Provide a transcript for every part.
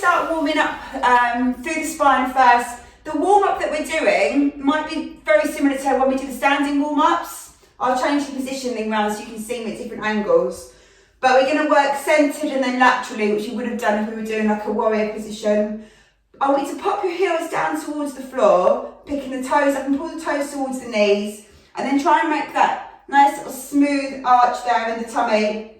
start warming up through the spine first. The warm-up that we're doing might be very similar to when we do the standing warm-ups. I'll change the positioning around so you can see me at different angles. But we're going to work centred and then laterally, which you would have done if we were doing like a warrior position. I want you to pop your heels down towards the floor, picking the toes up and pull the toes towards the knees, and then try and make that nice little smooth arch there in the tummy.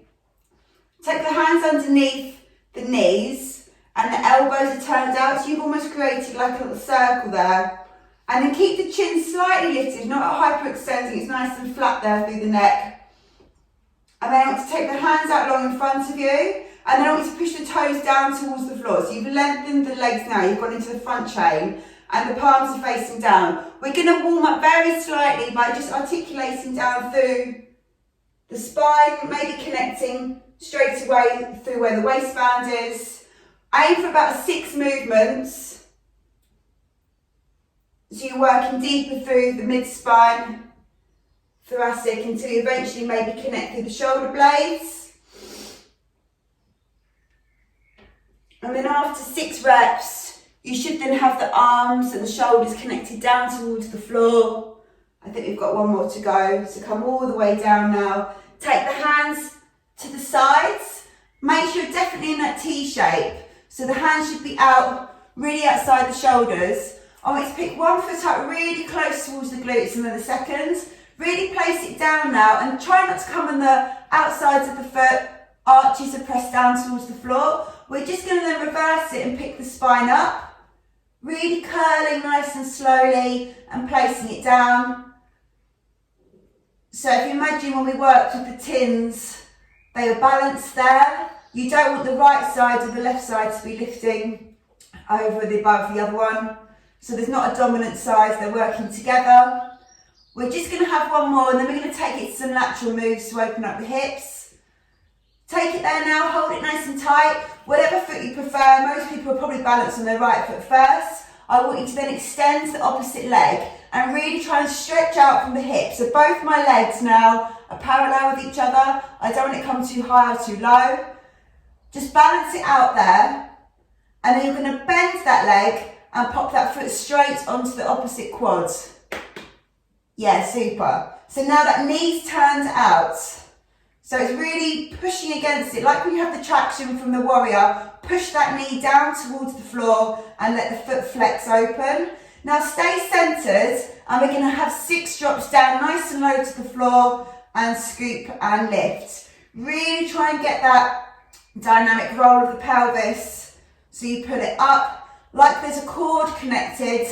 Take the hands underneath the knees and the elbows are turned out, so you've almost created like a little circle there. And then keep the chin slightly lifted, not hyperextending, it's nice and flat there through the neck. And then I want to take the hands out long in front of you, and then I want you to push the toes down towards the floor. So you've lengthened the legs now, you've gone into the front chain, and the palms are facing down. We're going to warm up very slightly by just articulating down through the spine, maybe connecting straight away through where the waistband is. Aim for about 6 movements. So you're working deeper through the mid-spine, thoracic, until you eventually maybe connect through the shoulder blades. And then after 6 reps, you should then have the arms and the shoulders connected down towards the floor. I think we've got one more to go. So come all the way down now. Take the hands to the sides. Make sure you're definitely in that T shape. So the hands should be out, really outside the shoulders. I want you to pick one foot up really close towards the glutes and then the second. Really place it down now and try not to come on the outsides of the foot. Arches are pressed down towards the floor. We're just going to then reverse it and pick the spine up. Really curling nice and slowly and placing it down. So if you imagine when we worked with the tins, they were balanced there. You don't want the right side or the left side to be lifting over the above the other one. So there's not a dominant side, they're working together. We're just going to have one more and then we're going to take it to some lateral moves to open up the hips. Take it there now, hold it nice and tight. Whatever foot you prefer, most people will probably balance on their right foot first. I want you to then extend the opposite leg and really try and stretch out from the hips. So both my legs now are parallel with each other. I don't want it to come too high or too low. Just balance it out there. And then you're going to bend that leg and pop that foot straight onto the opposite quad. Yeah, super. So now that knee's turned out. So it's really pushing against it, like when you have the traction from the warrior. Push that knee down towards the floor and let the foot flex open. Now stay centered and we're going to have 6 drops down nice and low to the floor and scoop and lift. Really try and get that dynamic roll of the pelvis. So you pull it up like there's a cord connected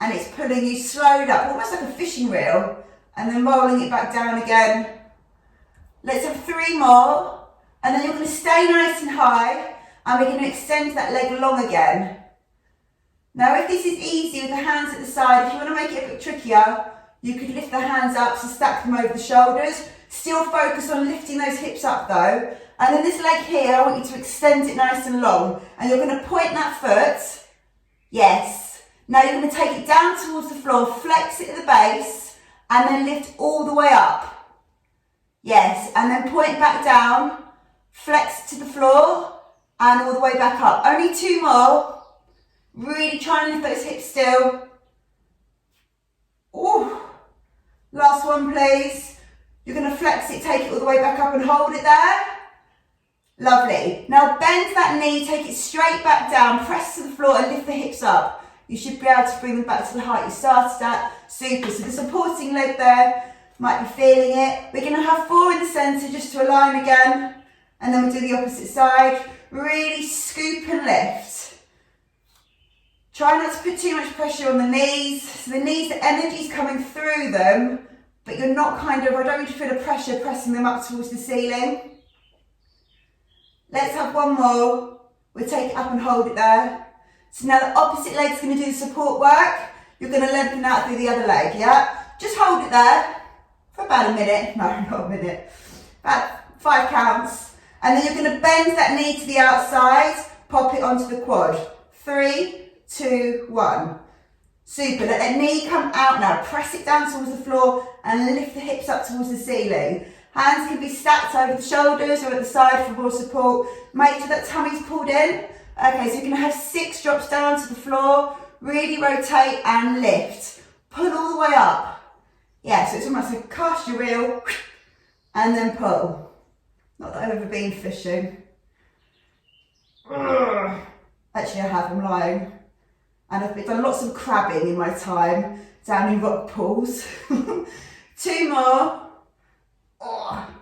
and it's pulling you slowed up, almost like a fishing reel, and then rolling it back down again. Let's have 3 more, and then you're going to stay nice and high, and we're going to extend that leg long again. Now, if this is easy with the hands at the side, if you want to make it a bit trickier, you could lift the hands up, so stack them over the shoulders. Still focus on lifting those hips up though. And then this leg here, I want you to extend it nice and long, and you're going to point that foot. Yes. Now you're going to take it down towards the floor, flex it at the base, and then lift all the way up. Yes, and then point back down, flex to the floor, and all the way back up. Only 2 more. Really try and lift those hips still. Ooh. Last one, please. You're going to flex it, take it all the way back up and hold it there. Lovely. Now bend that knee, take it straight back down, press to the floor and lift the hips up. You should be able to bring them back to the height you started at. Super. So the supporting leg there, might be feeling it. We're going to have 4 in the centre just to align again. And then we'll do the opposite side. Really scoop and lift. Try not to put too much pressure on the knees. So the knees, the energy's coming through them, but you're not I don't want you to feel the pressure pressing them up towards the ceiling. Let's have 1 more. We'll take it up and hold it there. So now the opposite leg's going to do the support work. You're going to lengthen out through the other leg, yeah? Just hold it there for about a minute. No, not a minute. About 5 counts. And then you're going to bend that knee to the outside, pop it onto the quad. 3, 2, 1. Super. Let that knee come out now. Press it down towards the floor and lift the hips up towards the ceiling. Hands can be stacked over the shoulders or at the side for more support. Make sure that tummy's pulled in. Okay, so you're going to have 6 drops down to the floor. Really rotate and lift. Pull all the way up. Yeah, so it's almost like cast your reel and then pull. Not that I've ever been fishing. Actually, I have, I'm lying. And I've done lots of crabbing in my time down in rock pools. 2 more. Oh.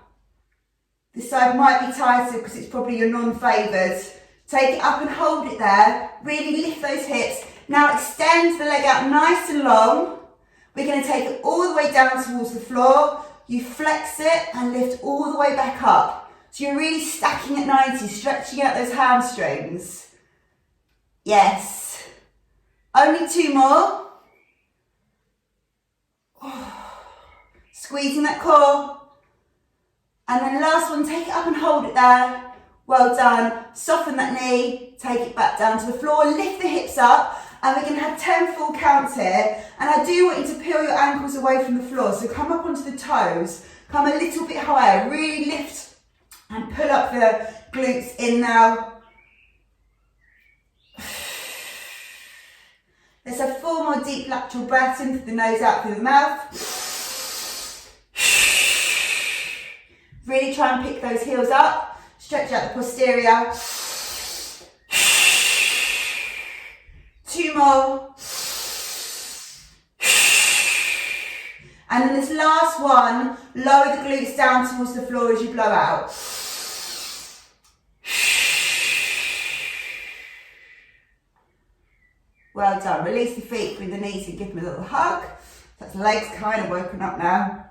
This side might be tighter because it's probably your non-favoured. Take it up and hold it there. Really lift those hips. Now extend the leg out nice and long. We're going to take it all the way down towards the floor. You flex it and lift all the way back up. So you're really stacking at 90, stretching out those hamstrings. Yes. Only 2 more. Oh. Squeezing that core. And then last one, take it up and hold it there. Well done. Soften that knee, take it back down to the floor, lift the hips up, and we're going to have 10 full counts here. And I do want you to peel your ankles away from the floor. So come up onto the toes, come a little bit higher, really lift and pull up the glutes in now. Let's have 4 more deep lateral breaths in through the nose, out through the mouth. Really try and pick those heels up. Stretch out the posterior. 2 more. And then this last one, lower the glutes down towards the floor as you blow out. Well done. Release the feet through the knees and give them a little hug. That's the legs kind of woken up now.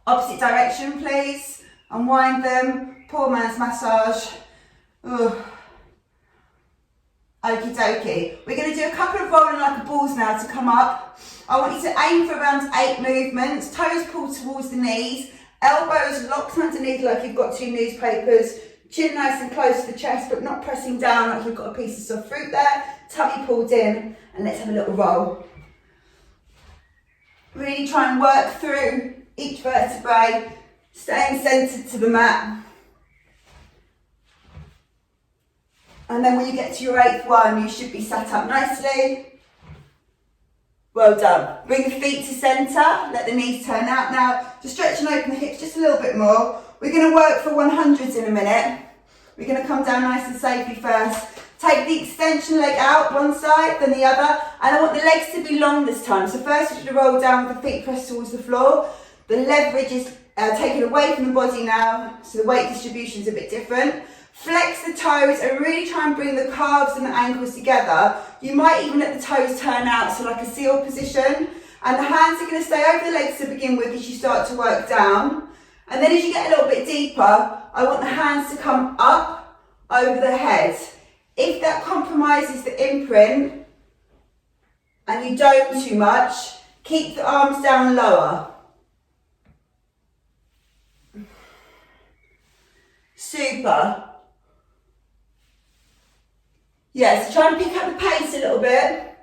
Opposite direction, please. Unwind them. Poor man's massage. Ugh. Okie dokie. We're going to do a couple of rolling like a balls now to come up. I want you to aim for around 8 movements. Toes pulled towards the knees. Elbows locked underneath like you've got 2 newspapers. Chin nice and close to the chest, but not pressing down like you've got a piece of soft fruit there. Tummy pulled in, and let's have a little roll. Really try and work through each vertebrae, staying centered to the mat. And then when you get to your 8th one, you should be sat up nicely. Well done. Bring the feet to center, let the knees turn out. Now, to stretch and open the hips just a little bit more. We're going to work for 100s in a minute. We're going to come down nice and safely first. Take the extension leg out, one side, then the other. And I want the legs to be long this time. So first we're going to roll down with the feet pressed towards the floor. The leverage is taken away from the body now, so the weight distribution is a bit different. Flex the toes and really try and bring the calves and the ankles together. You might even let the toes turn out, so like a seal position. And the hands are going to stay over the legs to begin with as you start to work down. And then as you get a little bit deeper, I want the hands to come up over the head. If that compromises the imprint and you don't too much, keep the arms down lower. Super. Yeah, so try and pick up the pace a little bit.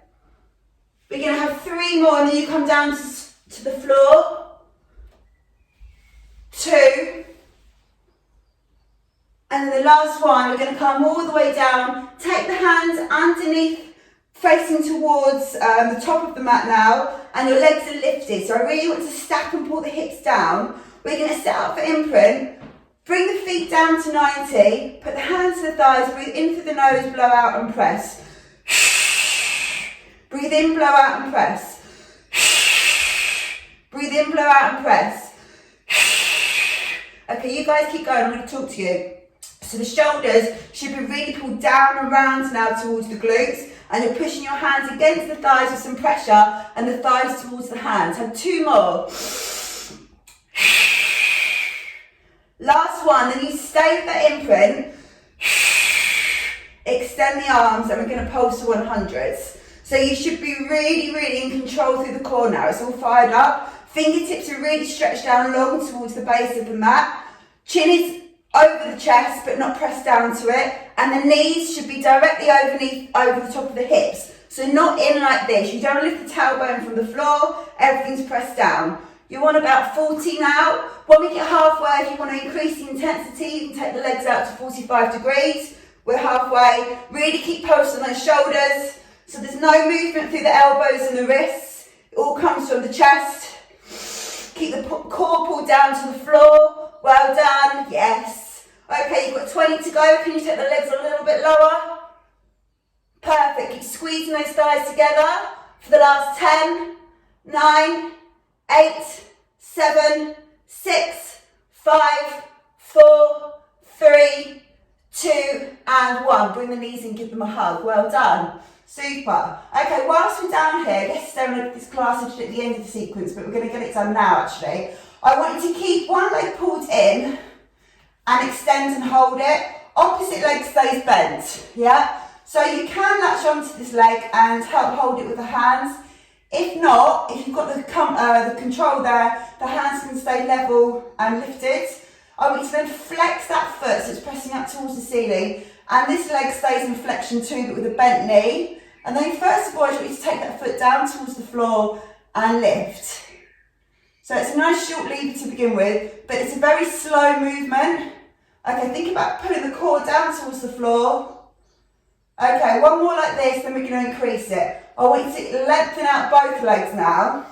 We're going to have 3 more and then you come down to the floor. 2. And then the last one, we're going to come all the way down. Take the hands underneath, facing towards the top of the mat now. And your legs are lifted. So I really want to stack and pull the hips down. We're going to set up for imprint. Bring the feet down to 90, put the hands to the thighs, breathe in through the nose, blow out and press. Breathe in, blow out and press. Breathe in, blow out and press. Okay, you guys keep going, I'm going to talk to you. So the shoulders should be really pulled down and round now towards the glutes, and you're pushing your hands against the thighs with some pressure and the thighs towards the hands. Have 2 more. Last one, then you stay with that imprint. Extend the arms and we're going to pulse to 100s. So you should be really, really in control through the core now. It's all fired up. Fingertips are really stretched down long towards the base of the mat. Chin is over the chest but not pressed down to it. And the knees should be directly over the top of the hips. So not in like this. You don't lift the tailbone from the floor. Everything's pressed down. You want about 40 now. When we get halfway, if you want to increase the intensity, you can take the legs out to 45 degrees. We're halfway. Really keep pulse on those shoulders. So there's no movement through the elbows and the wrists. It all comes from the chest. Keep the core pulled down to the floor. Well done. Yes. Okay, you've got 20 to go. Can you take the legs a little bit lower? Perfect. Keep squeezing those thighs together for the last 10, 9, 8, 7, 6, 5, 4, 3, 2, and 1. Bring the knees in, give them a hug. Well done. Super. Okay, whilst we're down here, let's stay with this class at the end of the sequence, but we're going to get it done now actually. I want you to keep one leg pulled in and extend and hold it. Opposite leg stays bent, yeah? So you can latch onto this leg and help hold it with the hands. If not, if you've got the control there, the hands can stay level and lifted. I want you to then flex that foot so it's pressing up towards the ceiling, and this leg stays in flexion too, but with a bent knee. And then first of all, I want you to take that foot down towards the floor and lift. So it's a nice short lever to begin with, but it's a very slow movement. Okay, think about pulling the core down towards the floor. Okay, one more like this, then we're going to increase it. I want you to lengthen out both legs now.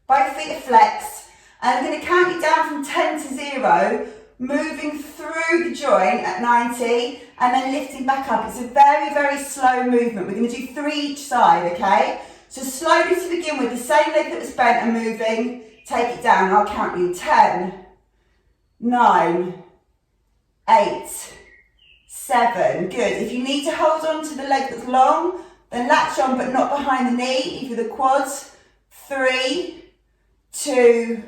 Both feet are flexed. And I'm going to count you down from 10 to 0, moving through the joint at 90 and then lifting back up. It's a very, very slow movement. We're going to do 3 each side, okay? So slowly to begin with, the same leg that was bent and moving, take it down. I'll count you. 10, 9, 8, 7. Good. If you need to hold on to the leg that's long, then latch on but not behind the knee, either the quads. 3, 2,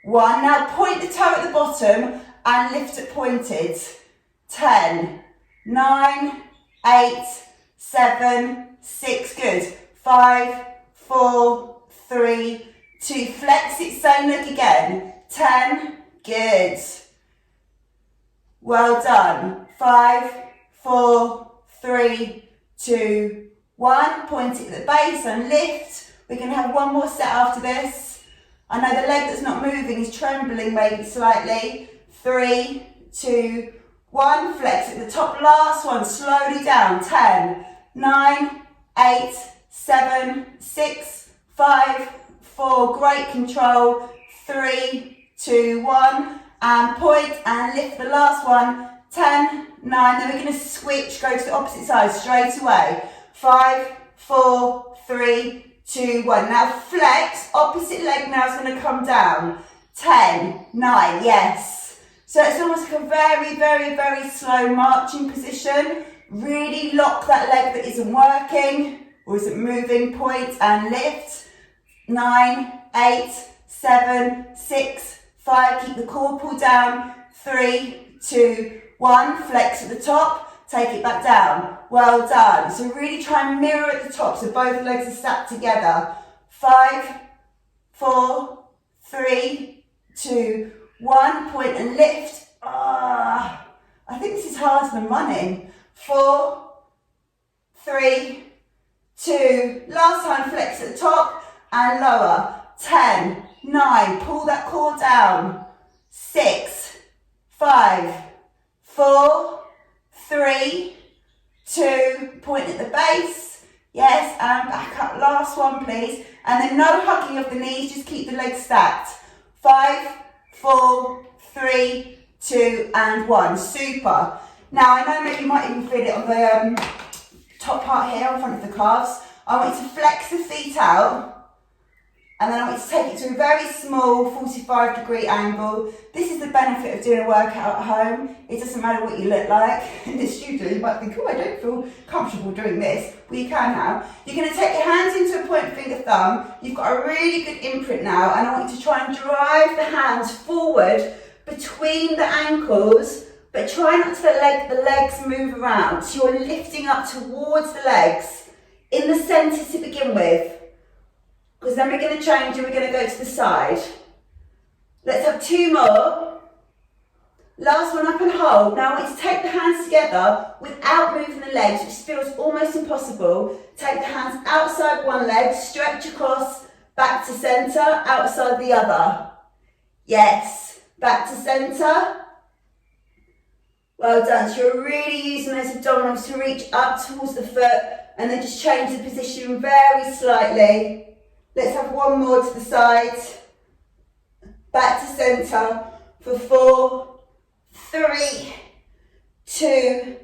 1. Now point the toe at the bottom and lift it pointed. 10, 9, 8, 7, 6. Good. 5, 4, 3, 2. Flex it, same leg again. 10. Good. Well done. 5, 4, 3, 2, 1. Point it at the base and lift. We're going to have one more set after this. I know the leg that's not moving is trembling maybe slightly. 3, 2, 1. Flex at the top. Last one. Slowly down. 10, 9, 8, 7, 6, 5, 4. Great control. 3, 2, 1. And point and lift the last one. 10, 9. Then we're going to switch. Go to the opposite side straight away. 5, 4, 3, 2, 1. Now flex, opposite leg now is going to come down. 10, 9, yes. So it's almost like a very, very, very slow marching position. Really lock that leg that isn't working or isn't moving. Point and lift. 9, 8, 7, 6, 5. Keep the core pulled down. 3, 2, 1. Flex at the top. Take it back down. Well done. So really try and mirror at the top so both legs are stacked together. 5, 4, 3, 2, 1. Point and lift. I think this is harder than running. 4, 3, 2. Last time, flex at the top and lower. 10, 9. Pull that core down. 6, 5, 4, 3, 2, point at the base, yes, and back up, last one please, and then no hugging of the knees, just keep the legs stacked. 5, 4, 3, 2, and 1, super. Now I know maybe you might even feel it on the top part here, in front of the calves. I want you to flex the feet out, and then I want you to take it to a very small 45-degree angle. This is the benefit of doing a workout at home. It doesn't matter what you look like. In the studio, you might think, oh, I don't feel comfortable doing this. Well, you can now. You're going to take your hands into a point finger thumb. You've got a really good imprint now, and I want you to try and drive the hands forward between the ankles, but try not to let the legs move around. So you're lifting up towards the legs in the centre to begin with. Because then we're going to change and we're going to go to the side. Let's have 2 more. Last one up and hold. Now I want you to take the hands together without moving the legs, which feels almost impossible. Take the hands outside one leg, stretch across, back to centre, outside the other. Yes, back to centre. Well done. So you're really using those abdominals to reach up towards the foot and then just change the position very slightly. Let's have one more to the side. Back to centre for 4, 3, 2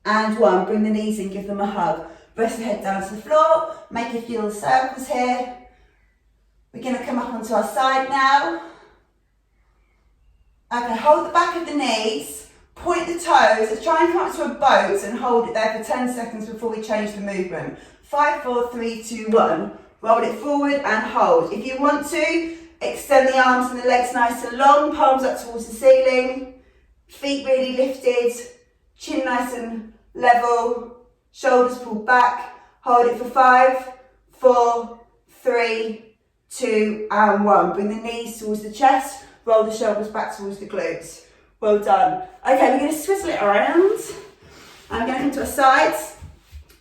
and 1. Bring the knees in, give them a hug. Rest the head down to the floor. Make a few little circles here. We're going to come up onto our side now. Okay, hold the back of the knees, point the toes. Let's try and come up to a boat and hold it there for 10 seconds before we change the movement. 5, 4, 3, 2, 1. Roll it forward and hold. If you want to, extend the arms and the legs nice and long, palms up towards the ceiling, feet really lifted, chin nice and level, shoulders pulled back. Hold it for 5, 4, 3, 2 and 1. Bring the knees towards the chest, roll the shoulders back towards the glutes. Well done. Okay, we're going to swizzle it around. I'm going to come to our sides.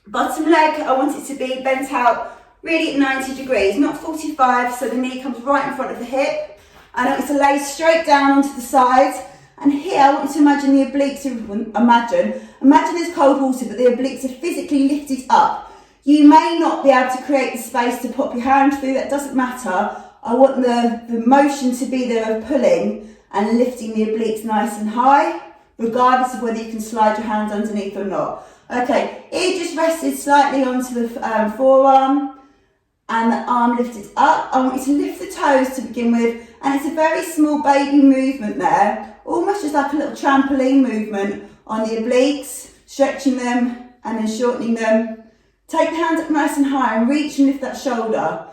Bottom leg, I want it to be bent out really at 90 degrees, not 45, so the knee comes right in front of the hip. I want it to lay straight down onto the side. And here I want you to imagine the obliques, imagine there's cold water, but the obliques are physically lifted up. You may not be able to create the space to pop your hand through, that doesn't matter. I want the motion to be there of pulling and lifting the obliques nice and high, regardless of whether you can slide your hands underneath or not. Okay, ear just rested slightly onto the forearm and the arm lifted up. I want you to lift the toes to begin with, and it's a very small baby movement there, almost just like a little trampoline movement on the obliques, stretching them and then shortening them. Take the hands up nice and high and reach and lift that shoulder.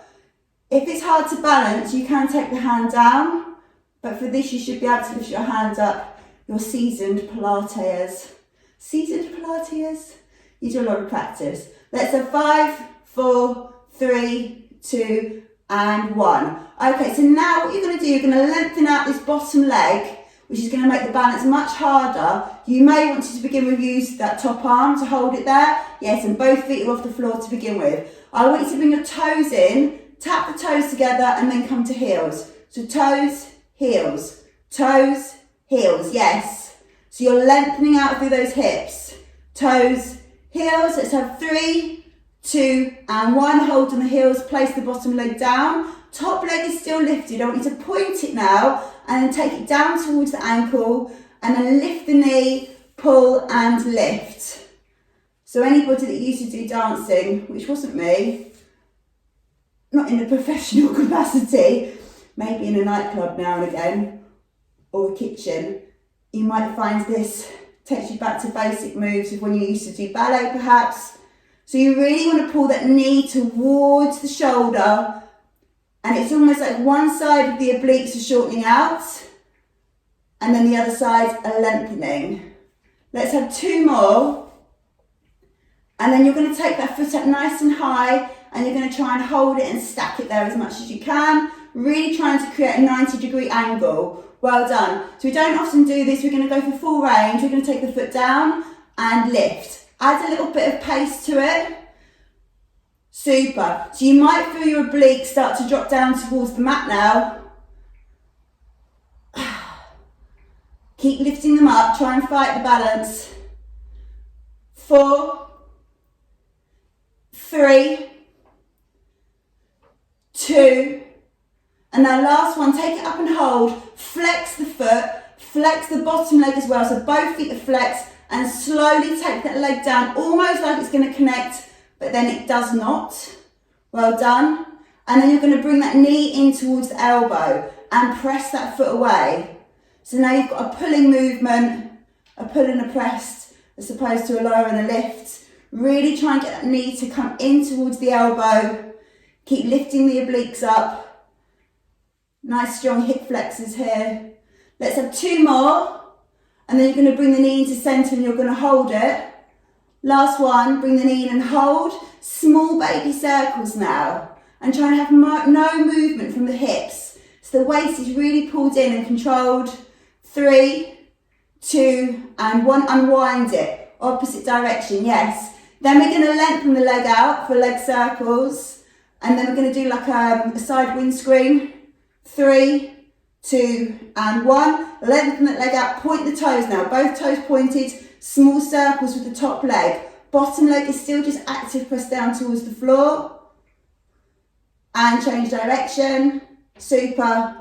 If it's hard to balance, you can take the hand down, but for this you should be able to lift your hand up. You're seasoned pilates. Seasoned pilates? You do a lot of practice. Let's have 5, 4, 3, 2 and 1. Okay, so now what you're going to do, you're going to lengthen out this bottom leg, which is going to make the balance much harder. You may want to begin with use that top arm to hold it there. Yes, and both feet are off the floor to begin with. I want you to bring your toes in, tap the toes together and then come to heels. So toes, heels, toes, heels, yes. So you're lengthening out through those hips. Toes, heels, let's have 3, 2 and 1. Hold on the heels, place the bottom leg down. Top leg is still lifted. I want you to point it now and then take it down towards the ankle and then lift the knee, pull and lift. So anybody that used to do dancing, which wasn't me, not in a professional capacity, maybe in a nightclub now and again, or a kitchen, you might find this takes you back to basic moves of when you used to do ballet perhaps. So you really want to pull that knee towards the shoulder, and it's almost like one side of the obliques are shortening out and then the other side are lengthening. Let's have 2 more. And then you're going to take that foot up nice and high and you're going to try and hold it and stack it there as much as you can, really trying to create a 90-degree angle. Well done. So we don't often do this. We're going to go for full range. We're going to take the foot down and lift. Add a little bit of pace to it. Super. So you might feel your obliques start to drop down towards the mat now. Keep lifting them up. Try and fight the balance. 4, 3, 2, and now last one, take it up and hold. Flex the foot, flex the bottom leg as well, so both feet are flexed, and slowly take that leg down, almost like it's going to connect, but then it does not. Well done. And then you're going to bring that knee in towards the elbow and press that foot away. So now you've got a pulling movement, a pull and a press, as opposed to a lower and a lift. Really try and get that knee to come in towards the elbow. Keep lifting the obliques up. Nice strong hip flexors here. Let's have 2 more. And then you're going to bring the knee into centre and you're going to hold it. Last one, bring the knee in and hold. Small baby circles now. And try and have no movement from the hips. So the waist is really pulled in and controlled. 3, 2 and 1. Unwind it. Opposite direction, yes. Then we're going to lengthen the leg out for leg circles. And then we're going to do like a side windscreen. 3, 2 and 1. Lengthen that leg out, point the toes now, both toes pointed, small circles with the top leg. Bottom leg is still just active, press down towards the floor. And change direction. Super.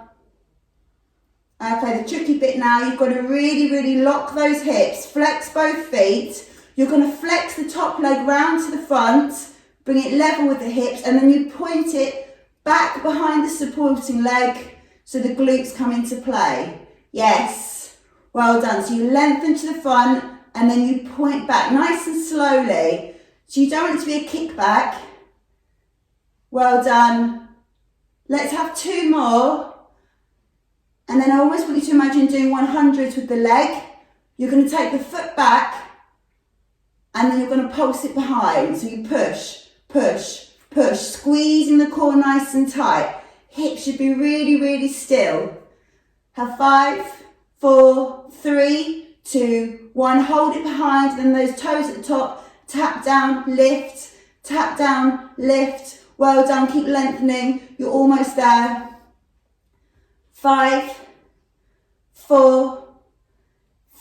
Okay, the tricky bit now, you've got to really, really lock those hips, flex both feet. You're going to flex the top leg round to the front, bring it level with the hips, and then you point it back behind the supporting leg so the glutes come into play. Yes, well done. So you lengthen to the front and then you point back nice and slowly. So you don't want it to be a kickback. Well done. Let's have 2 more. And then I always want you to imagine doing 100s with the leg. You're going to take the foot back and then you're going to pulse it behind. So you push, push, push, squeezing the core nice and tight. Hips should be really, really still. Have 5, 4, 3, 2, 1. Hold it behind, then those toes at the top. Tap down, lift, tap down, lift. Well done, keep lengthening. You're almost there. 5, 4,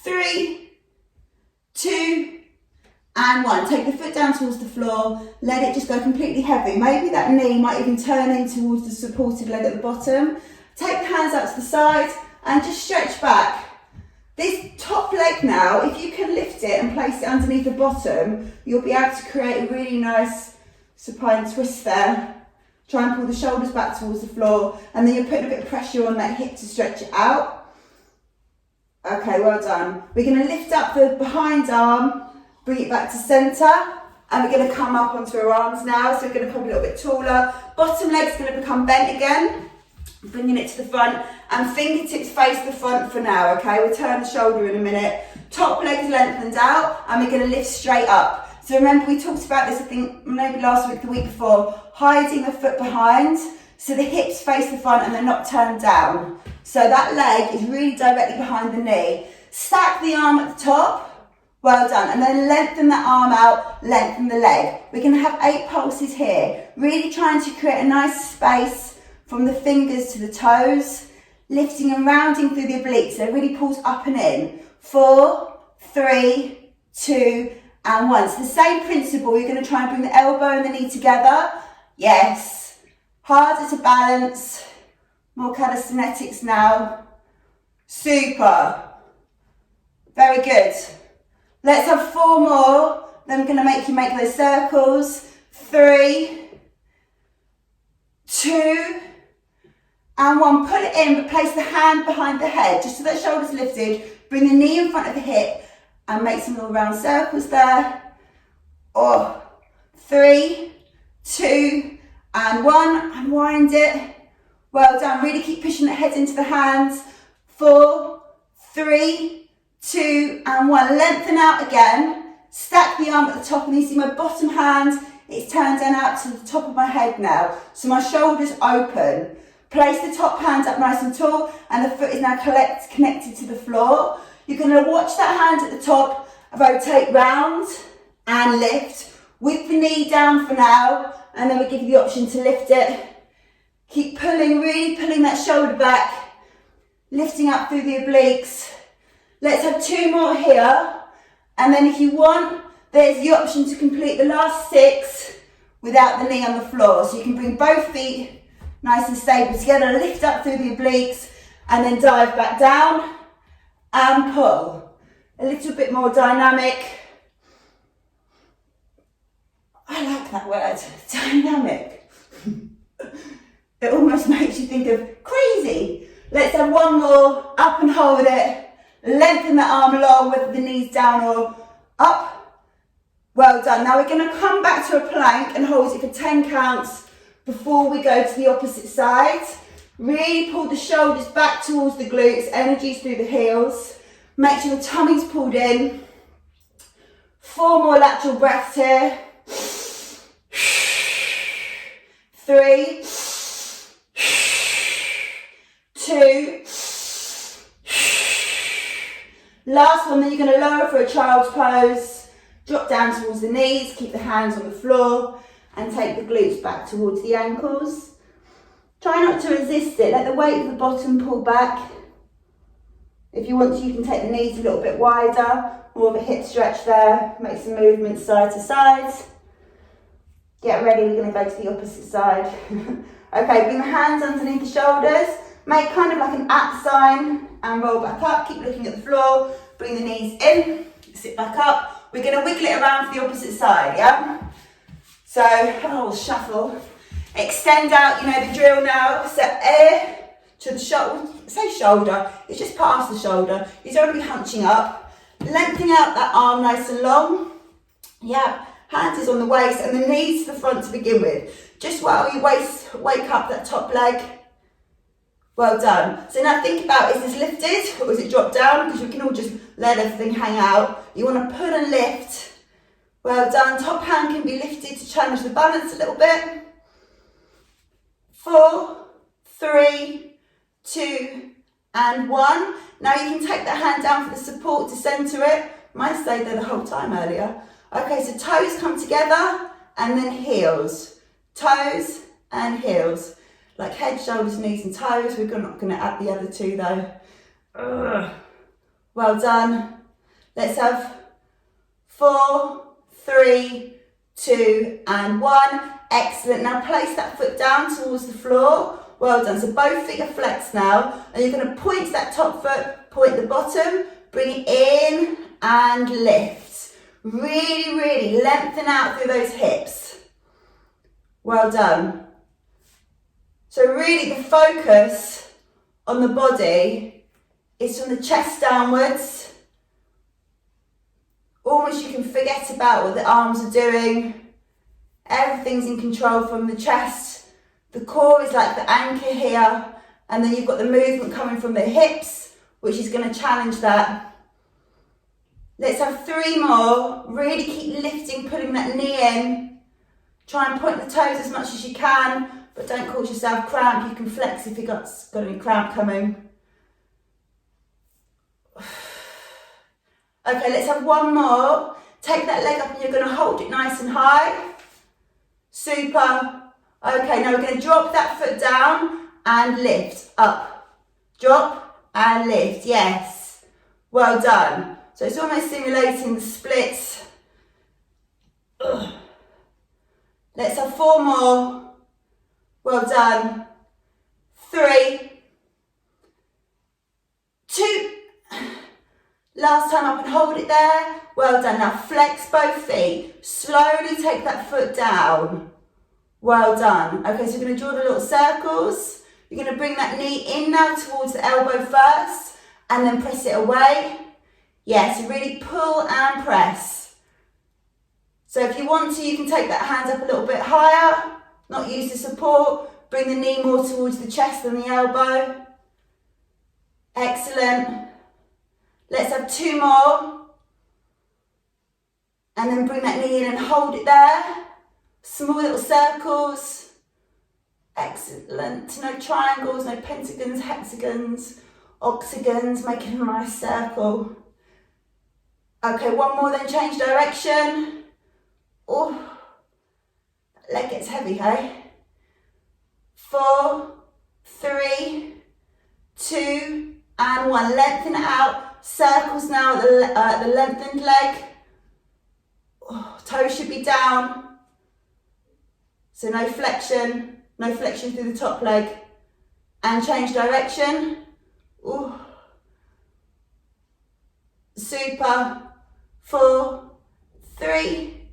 3, 2, and 1. Take the foot down towards the floor. Let it just go completely heavy. Maybe that knee might even turn in towards the supported leg at the bottom. Take the hands out to the side and just stretch back. This top leg now, if you can lift it and place it underneath the bottom, you'll be able to create a really nice supine twist there. Try and pull the shoulders back towards the floor, and then you're putting a bit of pressure on that hip to stretch it out. Okay, well done. We're going to lift up the behind arm, bring it back to centre, and we're going to come up onto our arms now. So we're going to come a little bit taller. Bottom leg's going to become bent again, bringing it to the front, and fingertips face the front for now, okay? We'll turn the shoulder in a minute. Top leg's lengthened out, and we're going to lift straight up. So remember, we talked about this, I think, maybe last week, the week before, hiding the foot behind, so the hips face the front and they're not turned down. So that leg is really directly behind the knee. Stack the arm at the top, well done, and then lengthen that arm out, lengthen the leg. We're going to have 8 pulses here, really trying to create a nice space from the fingers to the toes, lifting and rounding through the obliques, so it really pulls up and in. 4, 3, 2, and 1. So the same principle, you're going to try and bring the elbow and the knee together. Yes. Harder to balance. More calisthenics now. Super. Very good. Let's have 4 more. Then I'm going to make you make those circles. 3, 2, and 1. Pull it in, but place the hand behind the head, just so that shoulder's lifted. Bring the knee in front of the hip, and make some little round circles there. 3, 2, and 1. Unwind it. Well done. Really keep pushing the head into the hands. 4, 3, 2, and 1. Lengthen out again. Stack the arm at the top, and you see my bottom hand, it's turned down out to the top of my head now. So my shoulders open. Place the top hand up nice and tall, and the foot is now connected to the floor. You're going to watch that hand at the top, rotate round and lift with the knee down for now, and then we give you the option to lift it. Keep pulling, really pulling that shoulder back, lifting up through the obliques. Let's have 2 more here, and then if you want, there's the option to complete the last 6 without the knee on the floor. So you can bring both feet nice and stable together, lift up through the obliques, and then dive back down and pull. A little bit more dynamic. I like that word, dynamic. It almost makes you think of crazy. Let's have 1 more, up and hold it. Lengthen the arm along, whether the knees down or up. Well done. Now we're going to come back to a plank and hold it for 10 counts before we go to the opposite side. Really pull the shoulders back towards the glutes, energies through the heels. Make sure the tummy's pulled in. 4 more lateral breaths here. 3, 2. Last one, then you're going to lower for a child's pose. Drop down towards the knees, keep the hands on the floor, and take the glutes back towards the ankles. Try not to resist it. Let the weight of the bottom pull back. If you want to, you can take the knees a little bit wider, more of a hip stretch there. Make some movements side to side. Get ready, we're going to go to the opposite side. Okay, bring the hands underneath the shoulders. Make kind of like an at sign and roll back up. Keep looking at the floor. Bring the knees in, sit back up. We're going to wiggle it around for the opposite side, yeah? So, shuffle. Extend out, you know the drill now. So air to the shoulder, say shoulder, it's just past the shoulder. You don't want to be hunching up. Lengthening out that arm nice and long. Yeah, hands is on the waist and the knees to the front to begin with. Just while you wake up that top leg. Well done. So now think about, is this lifted or is it dropped down? Because you can all just let everything hang out. You want to pull and lift. Well done. Top hand can be lifted to challenge the balance a little bit. 4, 3, 2, and 1. Now you can take that hand down for the support to centre it. Mine stayed there the whole time earlier. Okay, so toes come together and then heels. Toes and heels. Like head, shoulders, knees and toes. We're not going to add the other two though. Well done. Let's have 4, 3, 2 and 1. Excellent. Now place that foot down towards the floor. Well done. So both feet are flexed now. And you're going to point that top foot, point the bottom, bring it in and lift. Really, really lengthen out through those hips. Well done. So really the focus on the body is from the chest downwards. Almost you can forget about what the arms are doing. Everything's in control from the chest. The core is like the anchor here. And then you've got the movement coming from the hips, which is going to challenge that. Let's have 3 more. Really keep lifting, putting that knee in. Try and point the toes as much as you can, but don't cause yourself cramp. You can flex if you've got any cramp coming. Okay, let's have 1 more. Take that leg up and you're going to hold it nice and high. Super. Okay, now we're going to drop that foot down and lift up. Drop and lift. Yes. Well done. So it's almost simulating the splits. Ugh. Let's have 4 more. Well done. 3, 2. Last time up and hold it there. Well done. Now flex both feet. Slowly take that foot down. Well done. Okay, so we're going to draw the little circles. You're going to bring that knee in now towards the elbow first and then press it away. Yes, really pull and press. So if you want to, you can take that hand up a little bit higher, not use the support. Bring the knee more towards the chest than the elbow. Excellent. Let's have 2 more. And then bring that knee in and hold it there. Small little circles. Excellent. No triangles, no pentagons, hexagons, octagons, making a nice circle. Okay, 1 more, then change direction. Oh, that leg gets heavy, hey? 4, 3, 2, and 1. Lengthen it out. Circles now at the lengthened leg. Oh, toes should be down. So no flexion through the top leg. And change direction. Ooh. Super. 4, 3,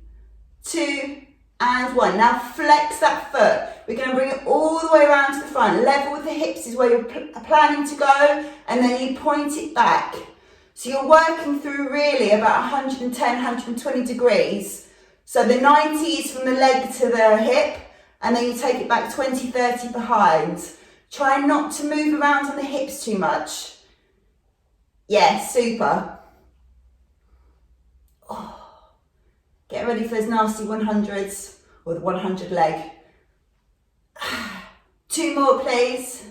2, and 1. Now flex that foot. We're going to bring it all the way around to the front. Level with the hips is where you're planning to go, and then you point it back. So you're working through really about 110, 120 degrees. So the 90 is from the leg to the hip, and then you take it back 20, 30 behind. Try not to move around on the hips too much. Yeah, super. Oh. Get ready for those nasty 100s, or the 100 leg. 2 more, please.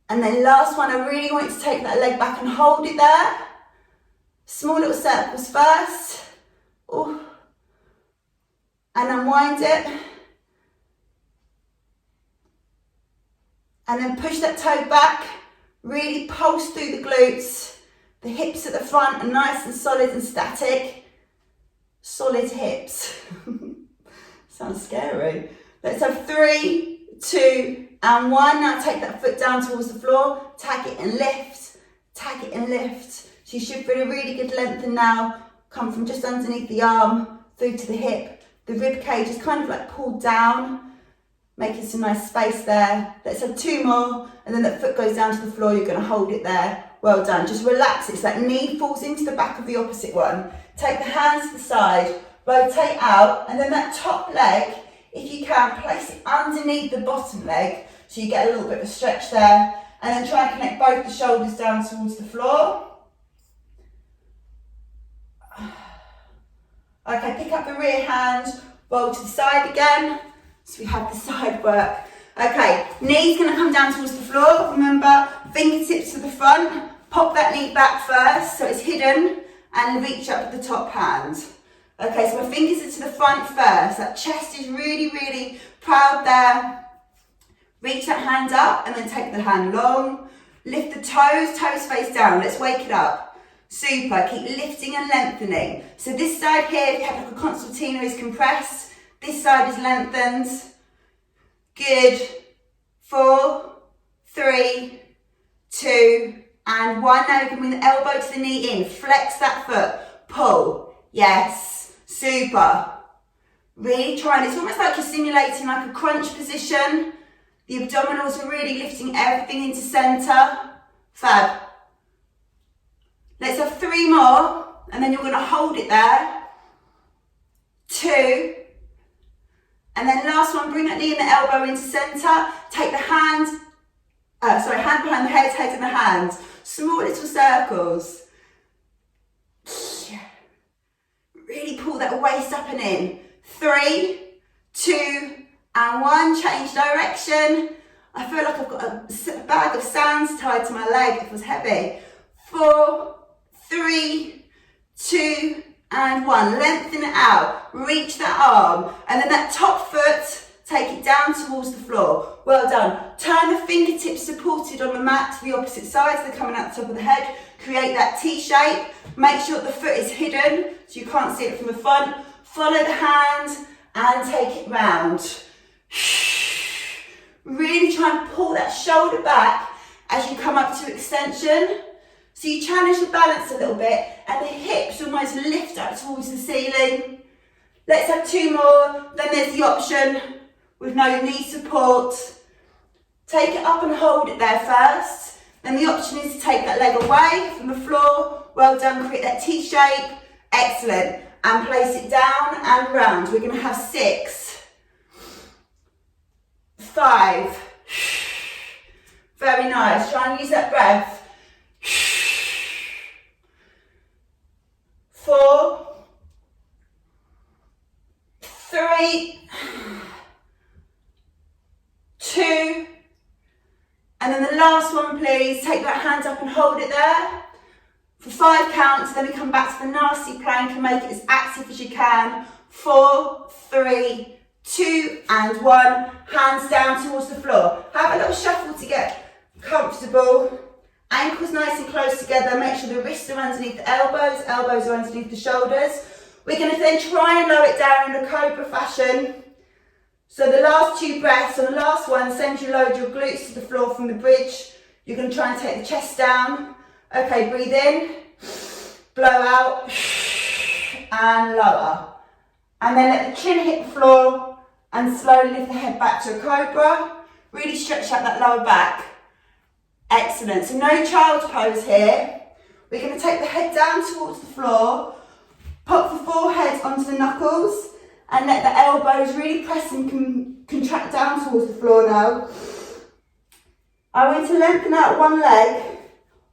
And then last one, I really want you to take that leg back and hold it there. Small little circles first. Ooh. And unwind it. And then push that toe back, really pulse through the glutes. The hips at the front are nice and solid and static. Solid hips. Sounds scary. Let's have 3, 2, and 1. Now take that foot down towards the floor. Tag it and lift. Tag it and lift. So you should feel a really good lengthen now. Come from just underneath the arm through to the hip. The rib cage is kind of like pulled down, making some nice space there. Let's have 2 more, and then that foot goes down to the floor. You're going to hold it there. Well done. Just relax it so that knee falls into the back of the opposite one. Take the hands to the side, rotate out, and then that top leg, if you can, place it underneath the bottom leg so you get a little bit of a stretch there. And then try and connect both the shoulders down towards the floor. Okay, pick up the rear hand, roll to the side again. So we have the side work. Okay, knees going to come down towards the floor. Remember, fingertips to the front. Pop that knee back first so it's hidden, and reach up with the top hand. Okay, so my fingers are to the front first. That chest is really, really proud there. Reach that hand up and then take the hand long. Lift the toes, toes face down. Let's wake it up. Super, keep lifting and lengthening. So this side here, if you have like a concertina, is compressed. This side is lengthened. Good. 4, 3, 2, and 1. Now you can bring the elbow to the knee in. Flex that foot. Pull. Yes. Super. Really trying. It's almost like you're simulating like a crunch position. The abdominals are really lifting everything into centre. Fab. Let's have 3 more, and then you're going to hold it there. 2. And then last one, bring that knee and the elbow into centre. Take the hand behind the head in the hands. Small little circles. Really pull that waist up and in. 3, 2, and 1. Change direction. I feel like I've got a bag of sands tied to my leg. It was heavy. 4, 3, 2, and 1. Lengthen it out. Reach that arm. And then that top foot, take it down towards the floor. Well done. Turn the fingertips supported on the mat to the opposite side, so they're coming out the top of the head. Create that T shape. Make sure the foot is hidden so you can't see it from the front. Follow the hand and take it round. Really try and pull that shoulder back as you come up to extension. So you challenge the balance a little bit and the hips almost lift up towards the ceiling. Let's have 2 more. Then there's the option with no knee support. Take it up and hold it there first. Then the option is to take that leg away from the floor. Well done, create that T shape. Excellent. And place it down and round. We're going to have 6, 5. Very nice. Try and use that breath. 4, 3, 2, and then the last one, please. Take that hand up and hold it there for 5 counts. Then we come back to the nasty plank and make it as active as you can. 4, 3, 2, and 1. Hands down towards the floor. Have a little shuffle to get comfortable. Ankles nice and close together. Make sure the wrists are underneath the elbows. Elbows are underneath the shoulders. We're going to then try and lower it down in a cobra fashion. So the last 2 breaths, on the last one, send you load your glutes to the floor from the bridge. You're going to try and take the chest down. Okay, breathe in, blow out, and lower. And then let the chin hit the floor and slowly lift the head back to a cobra. Really stretch out that lower back. Excellent. So no child's pose here. We're going to take the head down towards the floor, pop the forehead onto the knuckles, and let the elbows really press and contract down towards the floor now. I want to lengthen out one leg.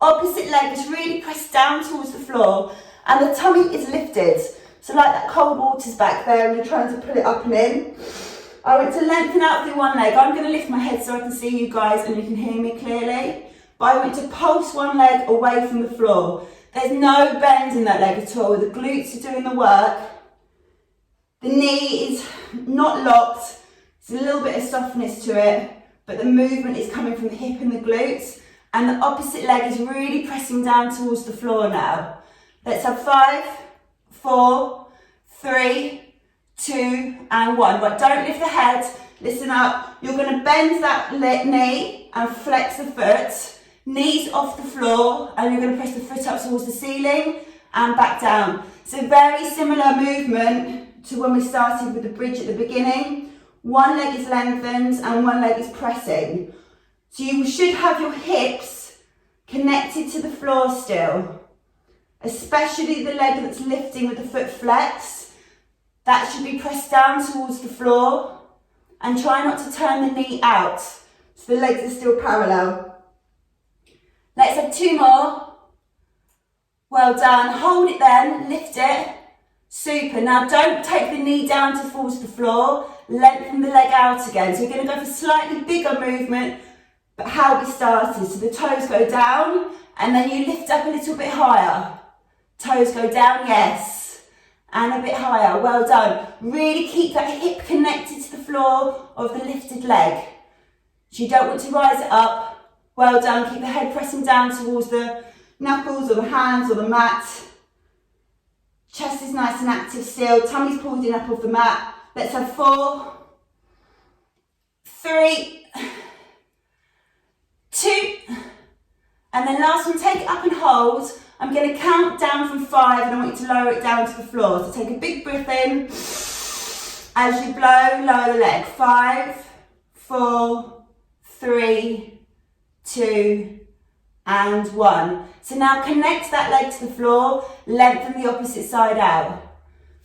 Opposite leg is really pressed down towards the floor, and the tummy is lifted. So like that cold water's back there, and you're trying to pull it up and in. I want to lengthen out through one leg. I'm going to lift my head so I can see you guys and you can hear me clearly. But I want to pulse one leg away from the floor. There's no bend in that leg at all. The glutes are doing the work. The knee is not locked. There's a little bit of softness to it. but the movement is coming from the hip and the glutes, and the opposite leg is really pressing down towards the floor now. Let's have 5, 4, 3, 2, and 1. Right, don't lift the head, listen up. You're going to bend that knee and flex the foot, knees off the floor, and you're going to press the foot up towards the ceiling and back down. So very similar movement to when we started with the bridge at the beginning. One leg is lengthened and one leg is pressing. So you should have your hips connected to the floor still, especially the leg that's lifting with the foot flexed. That should be pressed down towards the floor, and try not to turn the knee out so the legs are still parallel. Let's have 2 more. Well done. Hold it then, lift it. Super. Now don't take the knee down to fall to the floor. Lengthen the leg out again. So you're going to go for slightly bigger movement, but how we started. So the toes go down and then you lift up a little bit higher. Toes go down, yes. And a bit higher. Well done. Really keep that hip connected to the floor of the lifted leg. So you don't want to rise it up. Well done. Keep the head pressing down towards the knuckles or the hands or the mat. Chest is nice and active still. Tummy's pulled in up off the mat. Let's have 4, 3, 2, and then last one, take it up and hold. I'm going to count down from 5 and I want you to lower it down to the floor. So take a big breath in. As you blow, lower the leg. 5, 4, 3, 2, and 1. So now connect that leg to the floor, lengthen the opposite side out.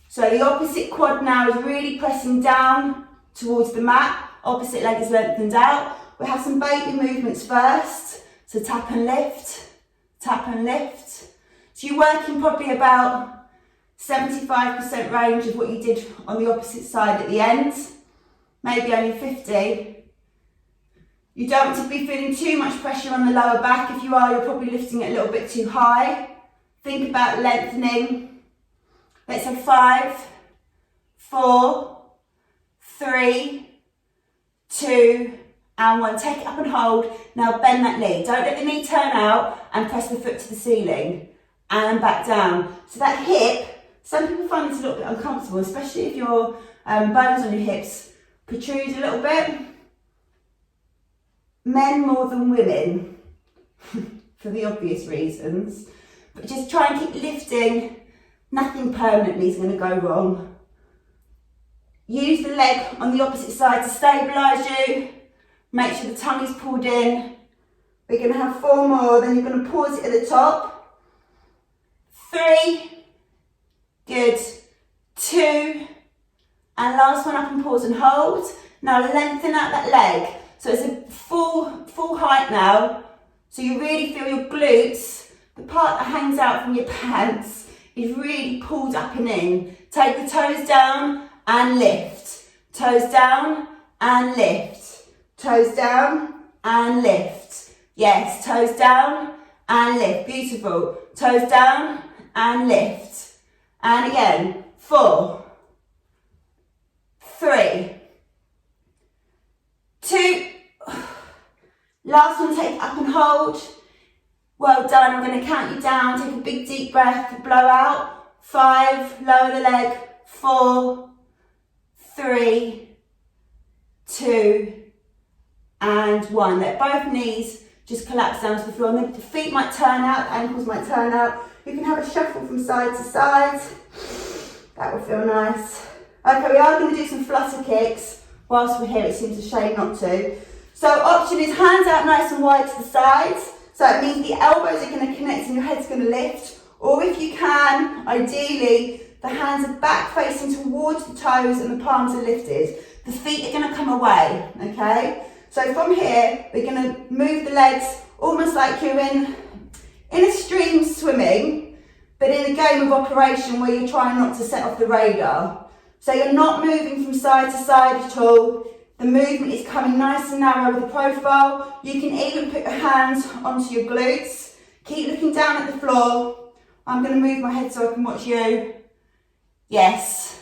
So the opposite quad now is really pressing down towards the mat. Opposite leg is lengthened out. We'll have some baby movements first. So tap and lift, tap and lift. So you're working probably about 75% range of what you did on the opposite side at the end. Maybe only 50. You don't want to be feeling too much pressure on the lower back. If you are, you're probably lifting it a little bit too high. Think about lengthening. Let's have 5, 4, 3, 2, and 1. Take it up and hold. Now bend that knee. Don't let the knee turn out and press the foot to the ceiling and back down. So that hip, some people find this a little bit uncomfortable, especially if your bones on your hips protrude a little bit. Men more than women, for the obvious reasons. But just try and keep lifting. Nothing permanently is going to go wrong. Use the leg on the opposite side to stabilise you. Make sure the tummy's pulled in. We're going to have 4 more, then you're going to pause it at the top. 3, good, 2, and last one up and pause and hold. Now lengthen out that leg. So it's a full height now. So you really feel your glutes, the part that hangs out from your pants, is really pulled up and in. Take the toes down and lift. Toes down and lift. Toes down and lift. Yes, toes down and lift. Beautiful. Toes down and lift. And again, 4, 3, 2. Last one, take it up and hold. Well done. I'm going to count you down. Take a big deep breath. Blow out. 5. Lower the leg. 4, 3, 2, and 1. Let both knees just collapse down to the floor. And the feet might turn out. Ankles might turn out. You can have a shuffle from side to side. That will feel nice. Okay, we are going to do some flutter kicks. Whilst we're here, it seems a shame not to. So option is hands out nice and wide to the sides. So it means the elbows are going to connect and your head's going to lift. Or if you can, ideally, the hands are back facing towards the toes and the palms are lifted. The feet are going to come away, okay? So from here, we're going to move the legs almost like you're in a stream swimming, but in a game of operation where you're trying not to set off the radar. So you're not moving from side to side at all. The movement is coming nice and narrow with the profile. You can even put your hands onto your glutes. Keep looking down at the floor. I'm going to move my head so I can watch you. Yes.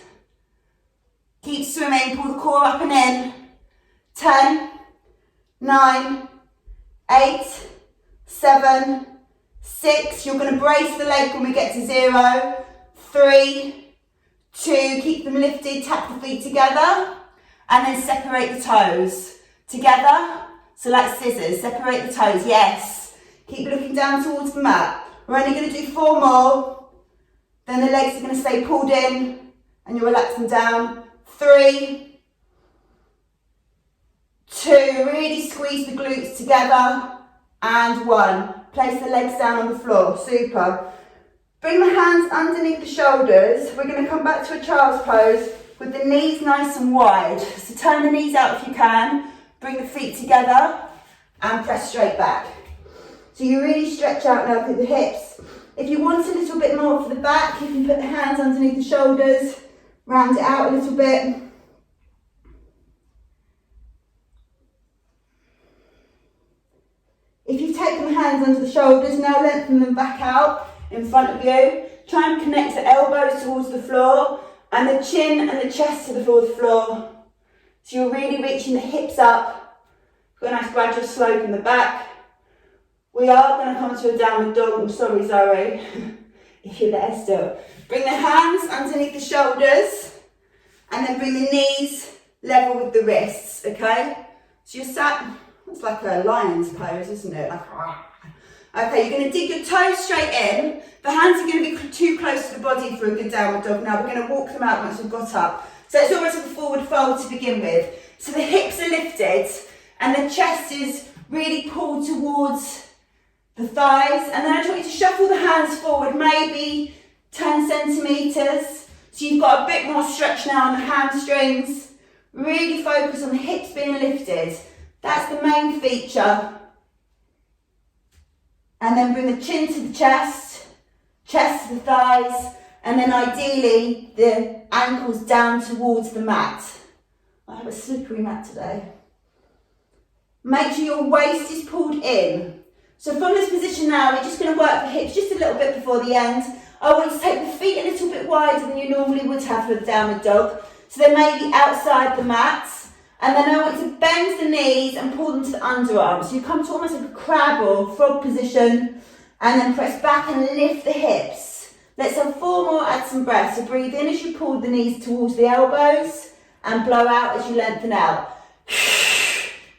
Keep swimming, pull the core up and in. 10, 9, 8, 7, 6. You're going to brace the leg when we get to 0. 3, 2, keep them lifted, tap the feet together, and then separate the toes. Together, so like scissors, separate the toes, yes. Keep looking down towards the mat. We're only going to do 4 more, then the legs are going to stay pulled in, and you relax them down. 3, 2, really squeeze the glutes together, and 1. Place the legs down on the floor, super. Bring the hands underneath the shoulders. We're going to come back to a child's pose with the knees nice and wide. So turn the knees out if you can, bring the feet together and press straight back. So you really stretch out now through the hips. If you want a little bit more for the back, you can put the hands underneath the shoulders, round it out a little bit. If you've taken the hands under the shoulders, now lengthen them back out in front of you. Try and connect the elbows towards the floor and the chin and the chest to the floor. So you're really reaching the hips up. Got a nice gradual slope in the back. We are going to come to a downward dog. I'm sorry, Zoe, if you're there still. Bring the hands underneath the shoulders and then bring the knees level with the wrists, okay? So you're sat, it's like a lion's pose, isn't it? Like, okay, you're going to dig your toes straight in. The hands are going to be too close to the body for a good downward dog. Now we're going to walk them out once we've got up. So it's almost like a forward fold to begin with. So the hips are lifted and the chest is really pulled towards the thighs. And then I just want you to shuffle the hands forward, maybe 10 centimetres. So you've got a bit more stretch now on the hamstrings. Really focus on the hips being lifted. That's the main feature. And then bring the chin to the chest, chest to the thighs, and then ideally the ankles down towards the mat. I have a slippery mat today. Make sure your waist is pulled in. So from this position now, we're just going to work the hips just a little bit before the end. I want you to take the feet a little bit wider than you normally would have for the downward dog. So they may be outside the mat. And then I want you to bend the knees and pull them to the underarms. So you come to almost like a crab or frog position and then press back and lift the hips. Let's have 4 more, add some breath. So breathe in as you pull the knees towards the elbows and blow out as you lengthen out.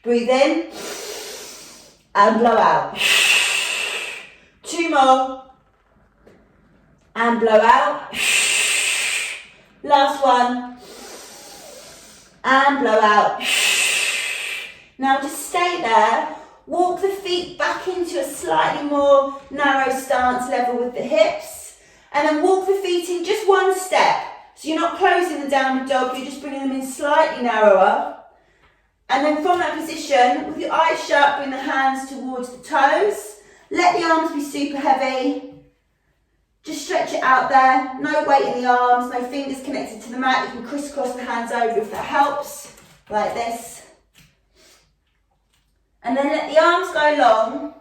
Breathe in and blow out. 2 more and blow out. Last one. And blow out. Now just stay there. Walk the feet back into a slightly more narrow stance level with the hips. And then walk the feet in just 1 step. So you're not closing the downward dog, you're just bringing them in slightly narrower. And then from that position, with your eyes shut, bring the hands towards the toes. Let the arms be super heavy. Just stretch it out there, no weight in the arms, no fingers connected to the mat. You can crisscross the hands over if that helps, like this. And then let the arms go long,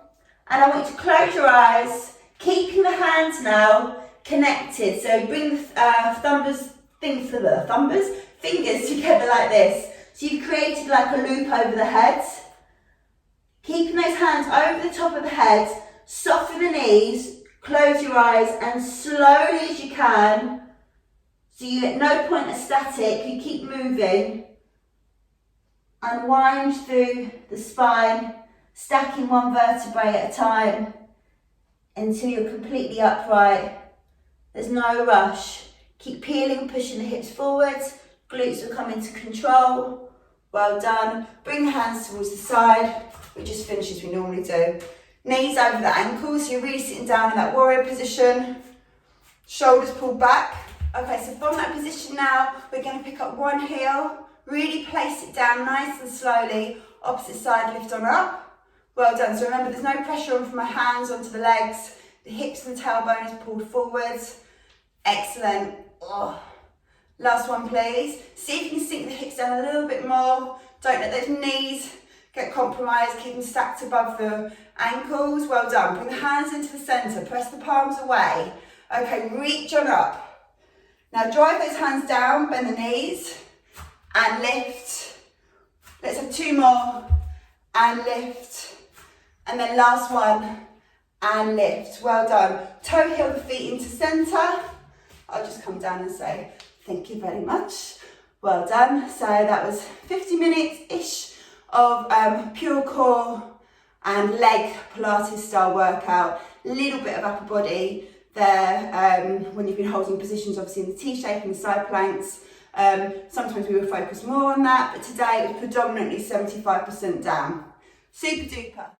and I want you to close your eyes, keeping the hands now connected. So bring the fingers together like this. So you've created like a loop over the head. Keeping those hands over the top of the head, soften the knees, close your eyes and slowly as you can, so you at no point are static, you keep moving, unwind through the spine, stacking 1 vertebrae at a time until you're completely upright. There's no rush. Keep peeling, pushing the hips forwards, glutes will come into control. Well done. Bring the hands towards the side. We just finish as we normally do. Knees over the ankles, so you're really sitting down in that warrior position. Shoulders pulled back. Okay, so from that position now, we're going to pick up 1 heel, really place it down nice and slowly, opposite side, lift on up. Well done. So remember, there's no pressure on from my hands onto the legs. The hips and tailbone is pulled forwards. Excellent. Oh. Last one, please. See if you can sink the hips down a little bit more. Don't let those knees get compromised. Keep them stacked above the ankles. Well done. Bring the hands into the centre. Press the palms away. Okay, reach on up. Now drive those hands down, bend the knees, and lift. Let's have 2 more. and lift. And then last one, and lift. Well done. Toe heel the feet into centre. I'll just come down and say, thank you very much. Well done. So that was 50 minutes-ish of pure core and leg Pilates style workout. A little bit of upper body there when you've been holding positions, obviously in the T-shape and the side planks. Sometimes we will focus more on that, but today it was predominantly 75% down. Super duper.